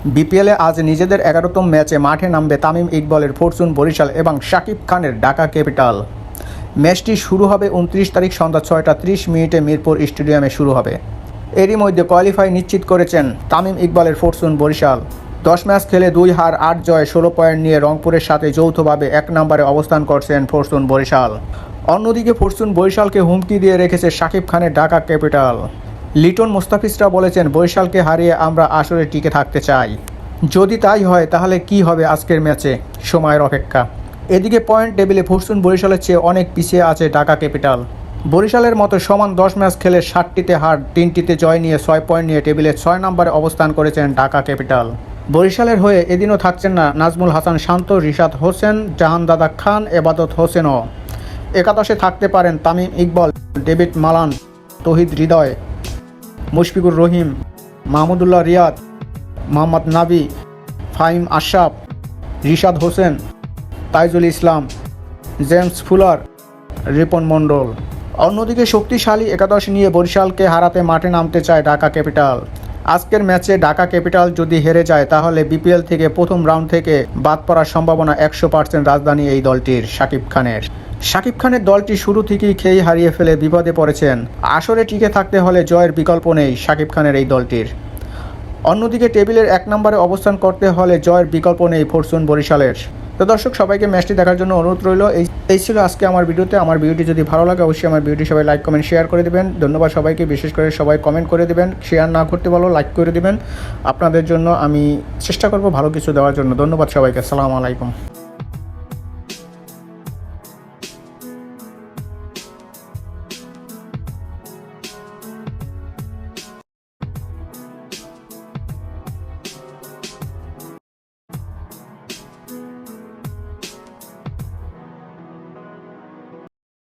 বিপিএলে আজ নিজেদের 11তম ম্যাচে মাঠে নামবে তামিম ইকবালের ফরচুন বরিশাল এবং শাকিব খানের ঢাকা ক্যাপিটাল। ম্যাচটি শুরু হবে 29 তারিখ সন্ধ্যা 6টা 30 মিরপুর স্টেডিয়ামে শুরু হবে। এরই মধ্যে কোয়ালিফাই নিশ্চিত করেছেন তামিম ইকবালের ফরচুন বরিশাল। 10 ম্যাচ খেলে 2 হার 8 জয় 16 পয়েন্ট নিয়ে রংপুরের সাথে যৌথভাবে 1 নম্বরে অবস্থান করছেন ফরচুন বরিশাল। অন্যদিকে ফরচুন বরিশালকে হুমকি দিয়ে রেখেছে শাকিব খানের ঢাকা ক্যাপিটাল। লিটন মুস্তাফিজরা বলেছেন, বরিশালকে হারিয়ে আমরা আসরে টিকে থাকতে চাই। যদি তাই হয় তাহলে কি হবে আজকের ম্যাচে, সময়ের অপেক্ষা। এদিকে পয়েন্ট টেবিলে ফরচুন বরিশালের চেয়ে অনেক পিছিয়ে আছে ঢাকা ক্যাপিটাল। বরিশালের মতো সমান 10 ম্যাচ খেলে 7টিতে হার 3টিতে জয় নিয়ে 6 পয়েন্ট নিয়ে টেবিলে 6 নম্বরে অবস্থান করেছেন ঢাকা ক্যাপিটাল। বরিশালের হয়ে এদিনও থাকছেন না নাজমুল হাসান শান্ত, রিশাদ হোসেন, জাহানদাদা খান, এবাদত হোসেনও। একাদশে থাকতে পারেন তামিম ইকবাল, ডেভিড মালান, তৌহিদ হৃদয়, মুশফিকুর রহিম, মাহমুদুল্লাহ রিয়াদ, মোহাম্মদ নাবি, ফাহিম আশরাফ, রিশাদ হোসেন, তাইজুল ইসলাম, জেমস ফুলার, রিপন মণ্ডল। অন্যদিকে শক্তিশালী একাদশ নিয়ে বরিশালকে হারাতে মাঠে নামতে চায় ঢাকা ক্যাপিটাল। আজকের ম্যাচে ঢাকা ক্যাপিটাল যদি হেরে যায় তাহলে বিপিএল থেকে প্রথম রাউন্ড থেকে বাদ পড়ার সম্ভাবনা 100% রাজধানী এই দলটির শাকিব খানের দলটি শুরু থেকেই খেই হারিয়ে ফেলে বিপদে পড়েছেন। আসরে টিকে থাকতে হলে জয়ের বিকল্প নেই শাকিব খানের এই দলটির। অন্যদিকে টেবিলের 1 নম্বরে অবস্থান করতে হলে জয়ের বিকল্প নেই ফরচুন বরিশালের। তো দর্শক, সবাইকে ম্যাচটি দেখার জন্য অনুরোধ রইল। এই ছিল আজকে আমার ভিডিওতে। আমার ভিডিওটি যদি ভালো লাগে অবশ্যই আমার ভিডিওটি সবাই লাইক কমেন্ট শেয়ার করে দেবেন। ধন্যবাদ সবাইকে, বিশেষ করে সবাই কমেন্ট করে দেবেন, শেয়ার না করতে বলো লাইক করে দেবেন। আপনাদের জন্য আমি চেষ্টা করব ভালো কিছু দেওয়ার জন্য। ধন্যবাদ সবাইকে, আসসালামু আলাইকুম।